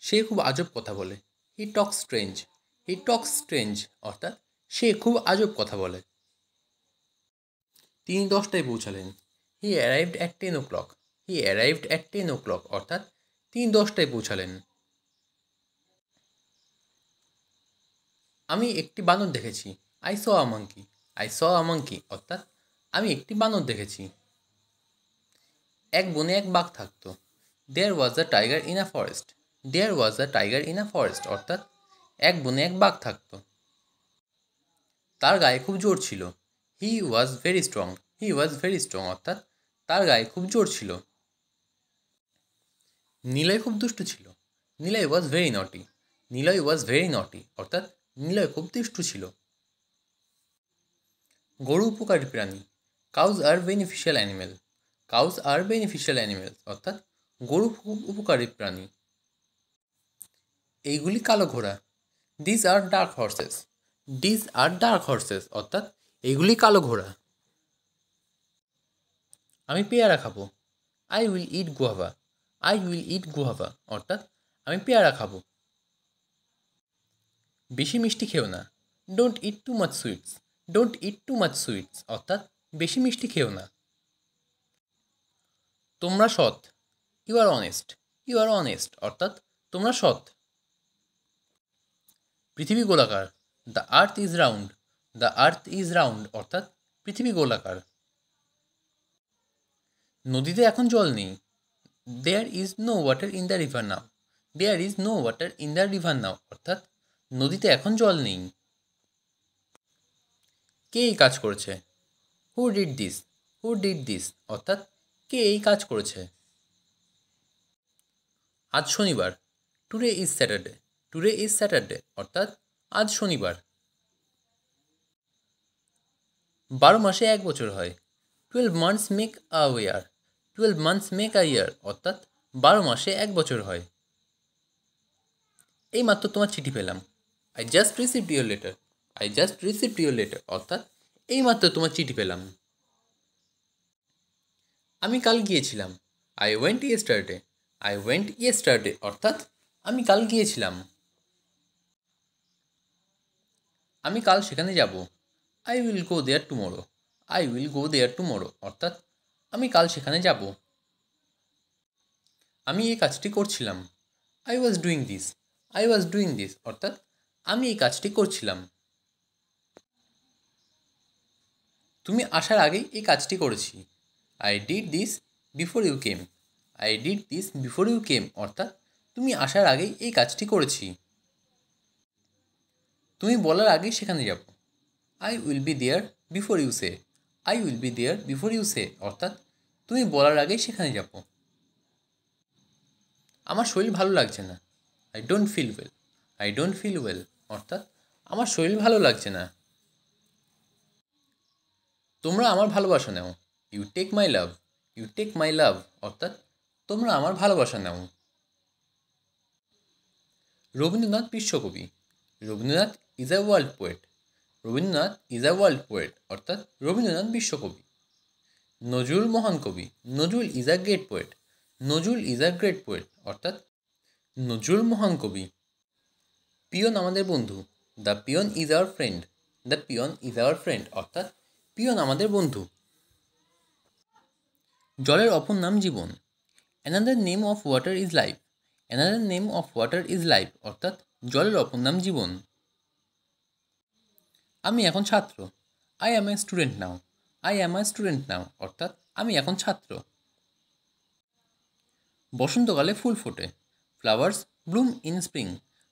সে খুব আজব কথা বলে। হি টক্স স্ট্রেঞ্জ। হি টক্স স্ট্রেঞ্জ অর্থাৎ সে খুব আজব কথা বলে। তিনি 10টায় পৌঁছালেন। হি arrived at 10 o'clock। He arrived at 10 o'clock অর্থাৎ তিনি 10টায় পৌঁছালেন। আমি একটি বানর দেখেছি। I saw a monkey. I saw a monkey অর্থাৎ আমি একটি বানর দেখেছি। এক বনে এক বাঘ থাকত। There was a tiger in a forest. There was a tiger in a forest অর্থাৎ এক বনে এক বাঘ থাকত। তার গায়ে খুব জোর ছিল। He was very strong. He was very strong অর্থাৎ তার গায়ে খুব জোর ছিল। নিলয় খুব দুষ্টু ছিল। নিলয় ওয়াজ ভেরি নটি। নিলয় ওয়াজ ভেরি নটি অর্থাৎ নিলয় খুব দুষ্টু ছিল। গরু উপকারী প্রাণী। Cows are beneficial animal. Cows are beneficial animal অর্থাৎ গরু খুব উপকারী প্রাণী। এইগুলি কালো ঘোড়া। These are dark horses. These are dark horses অর্থাৎ এইগুলি কালো ঘোড়া। আমি পেয়ারা খাবো। I will eat guava. I will eat guava অর্থাৎ আমি পেয়ারা খাবো। বেশি মিষ্টি খেও না। Don't eat too much sweets. Don't eat too much sweets অর্থাৎ বেশি মিষ্টি খেও না। তোমরা সৎ। You are honest. You are honest অর্থাৎ তোমরা সৎ। পৃথিবী গোলাকার। The earth is round. The earth is round অর্থাৎ পৃথিবী গোলাকার। নদীতে এখন জল নেই। There is no water in the river now. There is no water in the river now অর্থাৎ নদীতে এখন জল নেই। কে এই কাজ করেছে? Who did this. Who did this অর্থাৎ কে এই কাজ করেছে। আজ শনিবার। Today is Saturday. Today is Saturday অর্থাৎ আজ শনিবার। 12 মাসে 1 বছর হয়। 12 months make a year. 12 months make a year অর্থাৎ 12 মাসে 1 বছর হয়। এই মাত্র তোমার চিঠি পেলাম। I just received your letter. I just received your letter অর্থাৎ এই মাত্র তোমার চিঠি পেলাম। আমি কাল গিয়েছিলাম। I went yesterday. I went yesterday অর্থাৎ আমি কাল গিয়েছিলাম। আমি কাল সেখানে যাব। I will go there tomorrow. I will go there tomorrow অর্থাৎ আমি কাল সেখানে যাব। আমি এই কাজটি করছিলাম। I was doing this. I was doing this অর্থাৎ আমি এই কাজটি করছিলাম। তুমি আসার আগেই এই কাজটি করেছি। I did this before you came. I did this before you came অর্থাৎ তুমি আসার আগেই এই কাজটি করেছি। তুমি বলার আগেই সেখানে যাব। I will be there before you say. I will be there before you say অর্থাৎ তুমি বলার আগেই সেখানে যাব। আমার শরীর ভালো লাগছে না। I don't feel well. I don't feel well অর্থাৎ আমার শরীর ভালো লাগছে না। তোমরা আমার ভালোবাসা নাও। You take my love. You take my love অর্থাৎ তোমরা আমার ভালোবাসা নাও। রবীন্দ্রনাথ বিশ্বকবি। Rabindranath is a world poet. Rabindranath is a world poet অর্থাৎ রবীন্দ্রনাথ বিশ্বকবি। নজরুল মহান কবি। Nazrul is a great poet. Nazrul is a great poet অর্থাৎ নজরুল মহান কবি। পিয়ন আমাদের বন্ধু। The peon is our friend. The peon is our friend অর্থাৎ পিয়ন আমাদের বন্ধু। জলের অপর নাম জীবন। Another name of water is life. Another name of water is life অর্থাৎ জলের অপর নাম জীবন। আমি এখন ছাত্র। I am a student now. I am a student now অর্থাৎ আমি এখন ছাত্র। বসন্তকালে ফুল ফোটে। Flowers bloom in spring.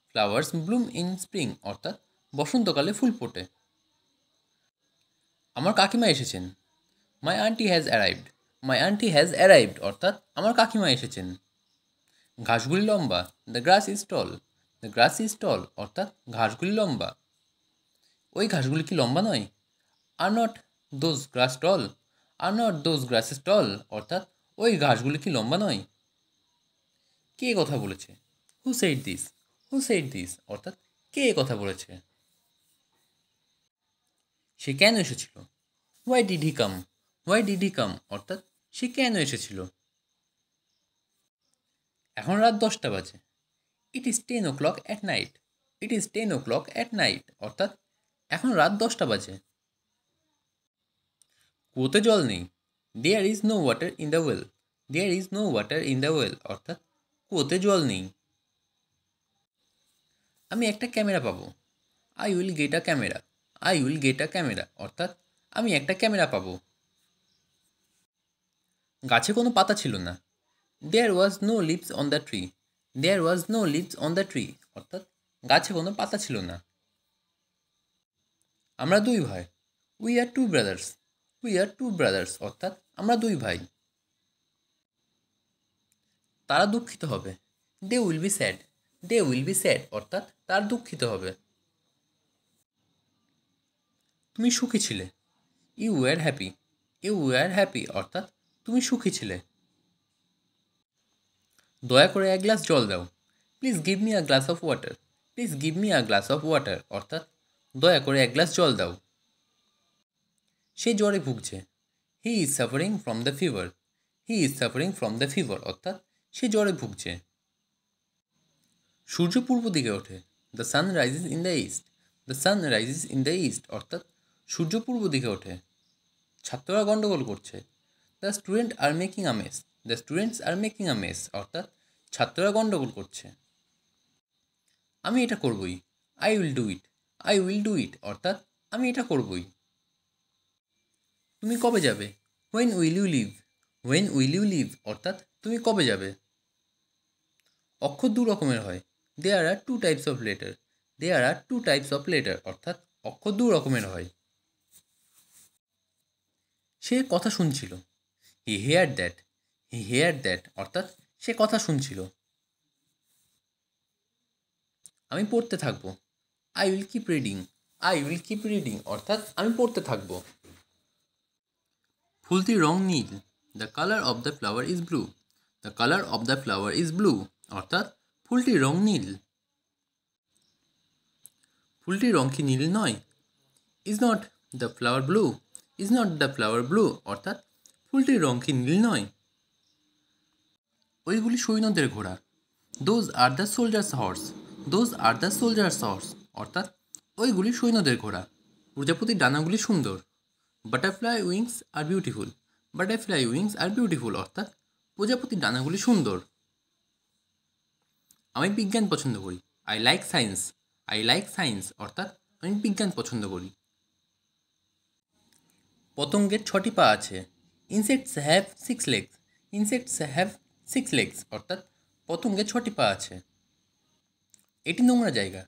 Flowers bloom in spring অর্থাৎ বসন্তকালে ফুল ফোটে। আমার কাকিমা এসেছেন। মাই aunty has arrived. My aunty has arrived অর্থাৎ আমার কাকিমা এসেছেন। ঘাসগুলি লম্বা। The grass is tall. The grass is tall অর্থাৎ ঘাসগুলি লম্বা। ওই ঘাসগুলি কি লম্বা নয়? Are not those grass tall. Are not those grasses tall অর্থাৎ ওই ঘাসগুলি কি লম্বা নয়? কে কথা বলেছে? Who said this. Who said this অর্থাৎ কে কথা বলেছে? সে কেন এসেছিল? Why did he come. Why did he কাম অর্থাৎ সে কেন এসেছিল? এখন রাত 10টা বাজে। It is 10 o'clock at night. It is 10 o'clock at night অর্থাৎ এখন রাত 10টা বাজে। কুয়োতে জল নেই। There is no water in the well. There is no water in the well অর্থাৎ কুয়োতে জল নেই। আমি একটা ক্যামেরা পাবো। I will get a camera. I will get a camera অর্থাৎ আমি একটা ক্যামেরা পাবো। গাছে কোনো পাতা ছিল না। There was no leaves on the tree. There was no leaves on the tree অর্থাৎ গাছে কোনো পাতা ছিল না। আমরা দুই ভাই। We are two brothers. We are two brothers অর্থাৎ আমরা দুই ভাই। তারা দুঃখিত হবে। They will be sad. They will be sad অর্থাৎ তারা দুঃখিত হবে। তুমি সুখী ছিলে। You were happy. You were happy অর্থাৎ তুমি সুখী ছিলে। দয়া করে এক গ্লাস জল দাও। Please give me a glass of water. Please give me a glass of water অর্থাৎ দয়া করে এক গ্লাস জল দাও। সে জ্বরে ভুগছে। He is suffering from the fever. He is suffering from the fever অর্থাৎ সে জ্বরে ভুগছে। সূর্য পূর্ব দিকে ওঠে। The sun rises in the east. The sun rises in the east অর্থাৎ সূর্য পূর্ব দিকে ওঠে। ছাত্ররা গণ্ডগোল করছে। The student are making a mace. The students are making a mace অর্থাৎ ছাত্ররা গণ্ডগোল করছে। আমি এটা করবই। I will do it. I will do it অর্থাৎ আমি এটা করবই। তুমি কবে যাবে? When will you leave. When will you leave অর্থাৎ তুমি কবে যাবে? অক্ষর দু রকমের হয়। There are two types of letter. There are two types of letter অর্থাৎ অক্ষর দু রকমের হয়। সে কথা শুনছিল। He hear that. He hear that অর্থাৎ সে কথা শুনছিল। আমি পড়তে থাকবো। I will keep reading. I will keep reading অর্থাৎ আমি পড়তে থাকবো। ফুলটির রং নীল। The colour of the flower is blue. The colour of the flower is blue অর্থাৎ ফুলটির রং নীল। ফুলটির রং কি নীল নয়? Is not the flower blue. Is not the flower blue অর্থাৎ ফুলটির রং কি নীল নয়? ওইগুলি সৈন্যদের ঘোড়া। Those are the soldiers horse. Those are the soldiers horse অর্থাৎ ওইগুলি সৈন্যদের ঘোড়া। প্রজাপতির ডানাগুলি সুন্দর। Butterfly wings are beautiful. Butterfly wings are beautiful অর্থাৎ প্রজাপতির ডানাগুলি সুন্দর। আমি বিজ্ঞান পছন্দ করি। I like science. I like science অর্থাৎ আমি বিজ্ঞান পছন্দ করি। পতঙ্গের 6টি পা আছে। Insects have 6 legs। Insects have 6 legs অর্থাৎ পতঙ্গের 6টি পা আছে। এটি নোংরা জায়গা।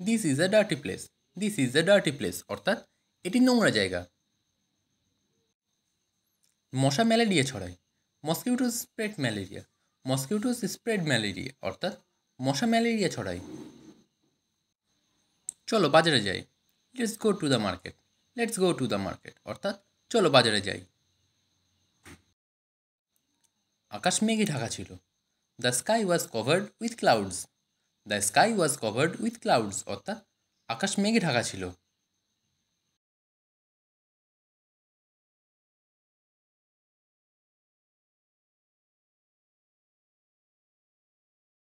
This is a dirty place. This is a dirty place অর্থাৎ এটি নোংরা জায়গা। মশা ম্যালেরিয়া ছড়ায়। মসকিউটোস স্প্রেড ম্যালেরিয়া। মসকিউটোস স্প্রেড ম্যালেরিয়া অর্থাৎ মশা ম্যালেরিয়া ছড়ায়। চলো বাজারে যাই। Let's go to the market. Let's go to the market অর্থাৎ চলো বাজারে যাই। আকাশ মেঘে ঢাকা ছিল। The sky was covered with clouds. The sky was covered with clouds অর্থাৎ আকাশ মেঘে ঢাকা ছিল।